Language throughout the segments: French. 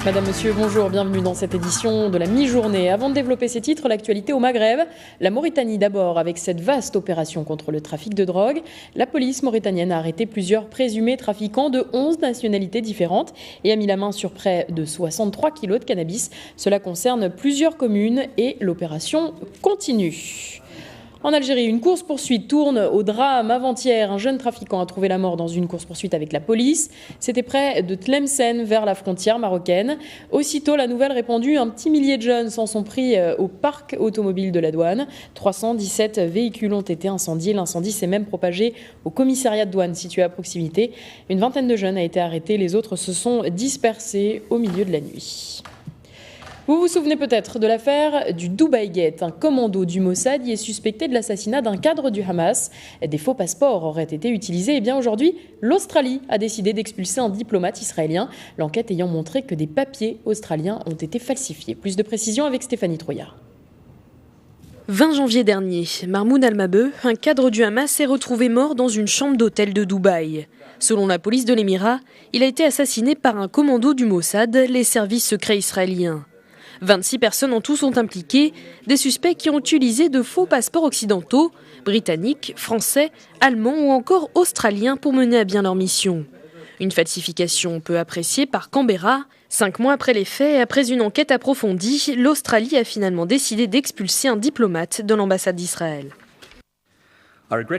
Madame, Monsieur, bonjour, bienvenue dans cette édition de la mi-journée. Avant de développer ces titres, l'actualité au Maghreb. La Mauritanie d'abord, avec cette vaste opération contre le trafic de drogue. La police mauritanienne a arrêté plusieurs présumés trafiquants de 11 nationalités différentes et a mis la main sur près de 63 kilos de cannabis. Cela concerne plusieurs communes et l'opération continue. En Algérie, une course-poursuite tourne au drame avant-hier. Un jeune trafiquant a trouvé la mort dans une course-poursuite avec la police. C'était près de Tlemcen, vers la frontière marocaine. Aussitôt, la nouvelle répandue, un petit millier de jeunes s'en sont pris au parc automobile de la douane. 317 véhicules ont été incendiés. L'incendie s'est même propagé au commissariat de douane situé à proximité. Une vingtaine de jeunes a été arrêtés. Les autres se sont dispersés au milieu de la nuit. Vous vous souvenez peut-être de l'affaire du Dubai Gate. Un commando du Mossad y est suspecté de l'assassinat d'un cadre du Hamas. Des faux passeports auraient été utilisés. Et bien aujourd'hui, l'Australie a décidé d'expulser un diplomate israélien. L'enquête ayant montré que des papiers australiens ont été falsifiés. Plus de précisions avec Stéphanie Trouillard. 20 janvier dernier, Mahmoud Al-Mabeu, un cadre du Hamas, s'est retrouvé mort dans une chambre d'hôtel de Dubaï. Selon la police de l'Émirat, il a été assassiné par un commando du Mossad, les services secrets israéliens. 26 personnes en tout sont impliquées, des suspects qui ont utilisé de faux passeports occidentaux, britanniques, français, allemands ou encore australiens pour mener à bien leur mission. Une falsification peu appréciée par Canberra. 5 mois après les faits et après une enquête approfondie, l'Australie a finalement décidé d'expulser un diplomate de l'ambassade d'Israël.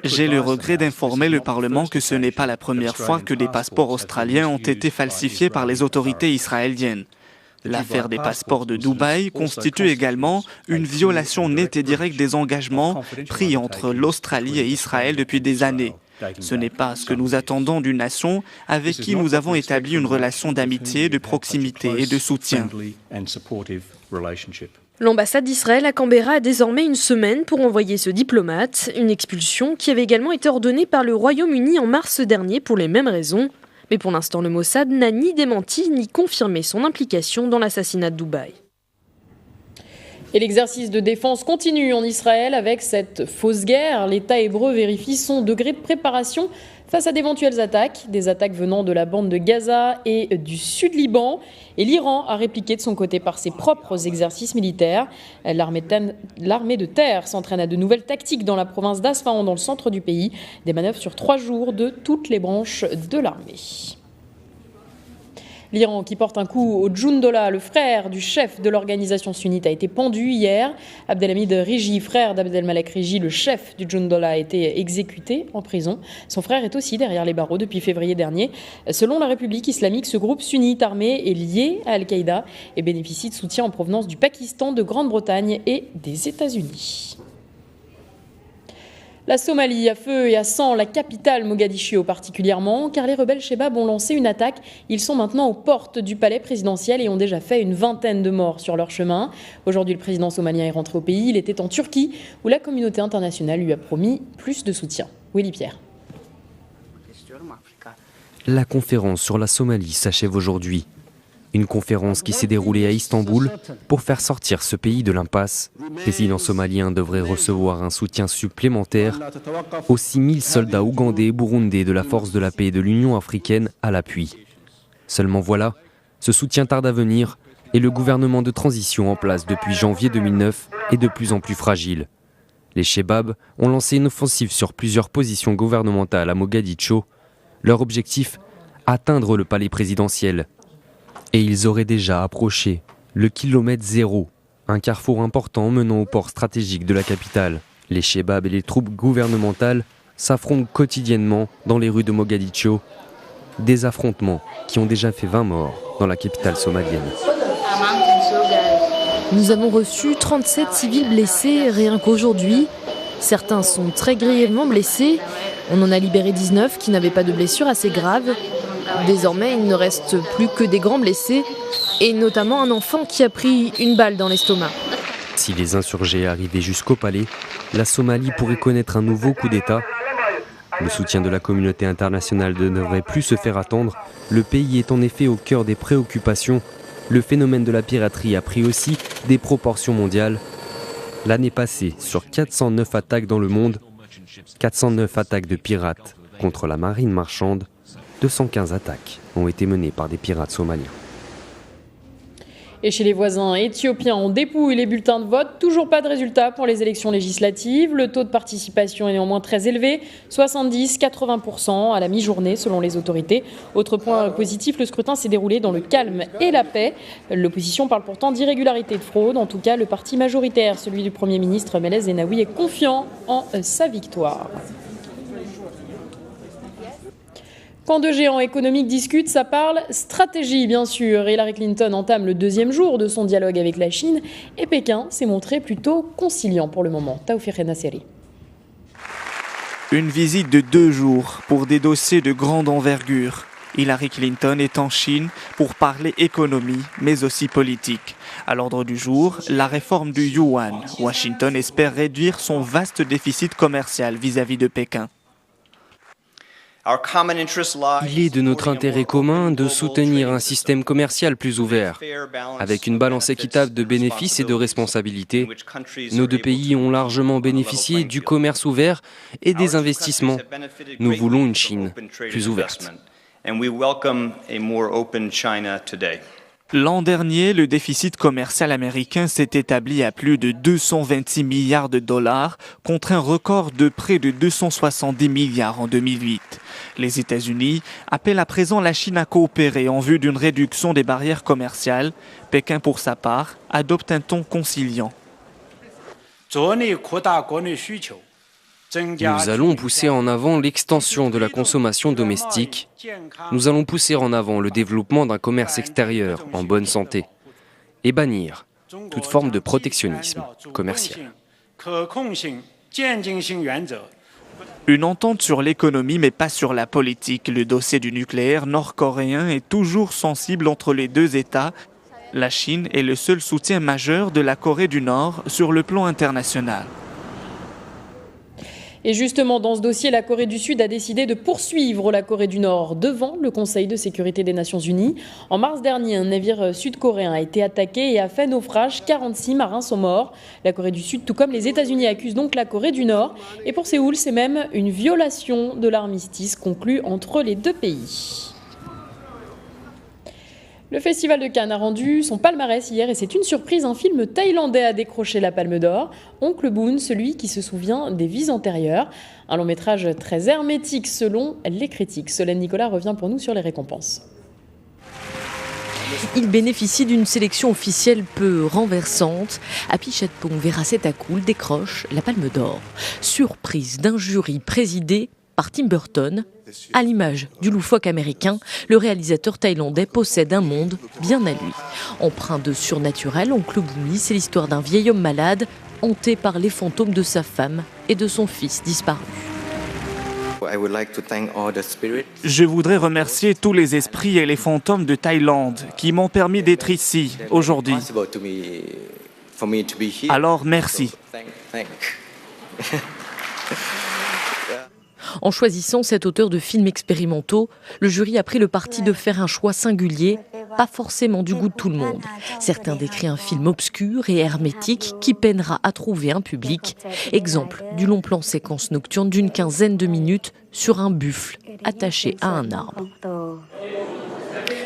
J'ai le regret d'informer le Parlement que ce n'est pas la première fois que des passeports australiens ont été falsifiés par les autorités israéliennes. L'affaire des passeports de Dubaï constitue également une violation nette et directe des engagements pris entre l'Australie et Israël depuis des années. Ce n'est pas ce que nous attendons d'une nation avec qui nous avons établi une relation d'amitié, de proximité et de soutien. L'ambassade d'Israël à Canberra a désormais une semaine pour envoyer ce diplomate, une expulsion qui avait également été ordonnée par le Royaume-Uni en mars dernier pour les mêmes raisons. Mais pour l'instant, le Mossad n'a ni démenti ni confirmé son implication dans l'assassinat de Dubaï. Et l'exercice de défense continue en Israël avec cette fausse guerre. L'État hébreu vérifie son degré de préparation face à d'éventuelles attaques. Des attaques venant de la bande de Gaza et du Sud-Liban. Et l'Iran a répliqué de son côté par ses propres exercices militaires. L'armée de terre s'entraîne à de nouvelles tactiques dans la province d'Asfahan, dans le centre du pays. Des manœuvres sur 3 jours de toutes les branches de l'armée. L'Iran, qui porte un coup au Jundullah, le frère du chef de l'organisation sunnite, a été pendu hier. Abdelhamid Riji, frère d'Abdelmalek Riji, le chef du Jundullah, a été exécuté en prison. Son frère est aussi derrière les barreaux depuis février dernier. Selon la République islamique, ce groupe sunnite armé est lié à Al-Qaïda et bénéficie de soutien en provenance du Pakistan, de Grande-Bretagne et des États-Unis. La Somalie à feu et à sang, la capitale Mogadiscio particulièrement, car les rebelles Chebab ont lancé une attaque. Ils sont maintenant aux portes du palais présidentiel et ont déjà fait une vingtaine de morts sur leur chemin. Aujourd'hui, le président somalien est rentré au pays. Il était en Turquie, où la communauté internationale lui a promis plus de soutien. Willy Pierre. La conférence sur la Somalie s'achève aujourd'hui. Une conférence qui s'est déroulée à Istanbul pour faire sortir ce pays de l'impasse. Le président somalien devrait recevoir un soutien supplémentaire aux 6000 soldats ougandais et burundais de la force de la paix de l'Union africaine à l'appui. Seulement voilà, ce soutien tarde à venir et le gouvernement de transition en place depuis janvier 2009 est de plus en plus fragile. Les Chebab ont lancé une offensive sur plusieurs positions gouvernementales à Mogadiscio. Leur objectif, atteindre le palais présidentiel. Et ils auraient déjà approché le kilomètre zéro, un carrefour important menant au port stratégique de la capitale. Les Chebab et les troupes gouvernementales s'affrontent quotidiennement dans les rues de Mogadiscio. Des affrontements qui ont déjà fait 20 morts dans la capitale somalienne. Nous avons reçu 37 civils blessés rien qu'aujourd'hui. Certains sont très grièvement blessés. On en a libéré 19 qui n'avaient pas de blessures assez graves. Désormais, il ne reste plus que des grands blessés, et notamment un enfant qui a pris une balle dans l'estomac. Si les insurgés arrivaient jusqu'au palais, la Somalie pourrait connaître un nouveau coup d'État. Le soutien de la communauté internationale ne devrait plus se faire attendre. Le pays est en effet au cœur des préoccupations. Le phénomène de la piraterie a pris aussi des proportions mondiales. L'année passée, sur 409 attaques dans le monde, 409 attaques de pirates contre la marine marchande, 215 attaques ont été menées par des pirates somaliens. Et chez les voisins éthiopiens, on dépouille les bulletins de vote. Toujours pas de résultat pour les élections législatives. Le taux de participation est néanmoins très élevé, 70-80% à la mi-journée selon les autorités. Autre point positif, le scrutin s'est déroulé dans le calme et la paix. L'opposition parle pourtant d'irrégularité et de fraude. En tout cas, le parti majoritaire, celui du Premier ministre Meles Zenawi, est confiant en sa victoire. Quand deux géants économiques discutent, ça parle stratégie, bien sûr. Hillary Clinton entame le deuxième jour de son dialogue avec la Chine et Pékin s'est montré plutôt conciliant pour le moment. Taoufik Nasseri. Une visite de 2 jours pour des dossiers de grande envergure. Hillary Clinton est en Chine pour parler économie, mais aussi politique. À l'ordre du jour, la réforme du yuan. Washington espère réduire son vaste déficit commercial vis-à-vis de Pékin. Il est de notre intérêt commun de soutenir un système commercial plus ouvert, avec une balance équitable de bénéfices et de responsabilités. Nos deux pays ont largement bénéficié du commerce ouvert et des investissements. Nous voulons une Chine plus ouverte. L'an dernier, le déficit commercial américain s'est établi à plus de 226 milliards de dollars contre un record de près de 270 milliards en 2008. Les États-Unis appellent à présent la Chine à coopérer en vue d'une réduction des barrières commerciales. Pékin, pour sa part, adopte un ton conciliant. Nous allons pousser en avant l'extension de la consommation domestique. Nous allons pousser en avant le développement d'un commerce extérieur en bonne santé et bannir toute forme de protectionnisme commercial. Une entente sur l'économie mais pas sur la politique. Le dossier du nucléaire nord-coréen est toujours sensible entre les deux États. La Chine est le seul soutien majeur de la Corée du Nord sur le plan international. Et justement, dans ce dossier, la Corée du Sud a décidé de poursuivre la Corée du Nord devant le Conseil de sécurité des Nations Unies. En mars dernier, un navire sud-coréen a été attaqué et a fait naufrage. 46 marins sont morts. La Corée du Sud, tout comme les États-Unis, accuse donc la Corée du Nord. Et pour Séoul, c'est même une violation de l'armistice conclu entre les deux pays. Le Festival de Cannes a rendu son palmarès hier et c'est une surprise, un film thaïlandais a décroché la Palme d'Or. Oncle Boon, celui qui se souvient des vies antérieures. Un long métrage très hermétique selon les critiques. Solène Nicolas revient pour nous sur les récompenses. Il bénéficie d'une sélection officielle peu renversante. Apichatpong Weerasethakul décroche la Palme d'Or. Surprise d'un jury présidé par Tim Burton. À l'image du loufoque américain, le réalisateur thaïlandais possède un monde bien à lui. Empreint de surnaturel, Oncle Boon, c'est l'histoire d'un vieil homme malade, hanté par les fantômes de sa femme et de son fils disparu. Je voudrais remercier tous les esprits et les fantômes de Thaïlande qui m'ont permis d'être ici aujourd'hui. Alors merci. En choisissant cet auteur de films expérimentaux, le jury a pris le parti de faire un choix singulier, pas forcément du goût de tout le monde. Certains décrivent un film obscur et hermétique qui peinera à trouver un public. Exemple du long plan séquence nocturne d'une 15aine de minutes sur un buffle attaché à un arbre.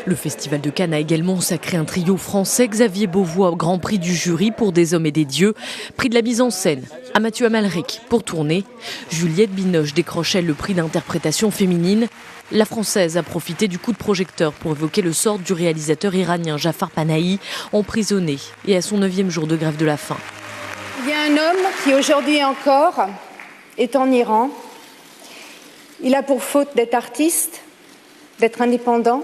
Le Festival de Cannes a également sacré un trio français, Xavier Beauvois, Grand Prix du jury pour Des hommes et des dieux, prix de la mise en scène à Mathieu Amalric pour Tourner. Juliette Binoche décrochait le prix d'interprétation féminine. La Française a profité du coup de projecteur pour évoquer le sort du réalisateur iranien Jafar Panahi, emprisonné et à son 9e jour de grève de la faim. Il y a un homme qui aujourd'hui encore est en Iran. Il a pour faute d'être artiste, d'être indépendant.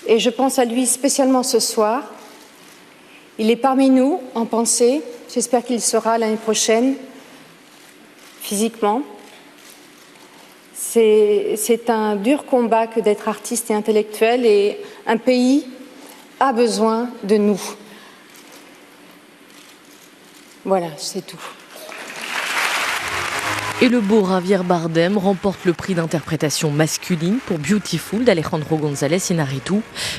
Et je pense à lui spécialement ce soir. Il est parmi nous en pensée. J'espère qu'il sera l'année prochaine, physiquement. C'est un dur combat que d'être artiste et intellectuel, et un pays a besoin de nous. Voilà, c'est tout. Et le beau Javier Bardem remporte le prix d'interprétation masculine pour Beautiful d'Alejandro González Iñárritu,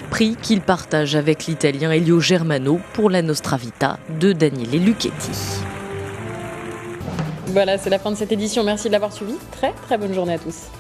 prix qu'il partage avec l'italien Elio Germano pour La Nostra Vita de Daniele Lucchetti. Voilà, c'est la fin de cette édition. Merci de l'avoir suivi. Très bonne journée à tous.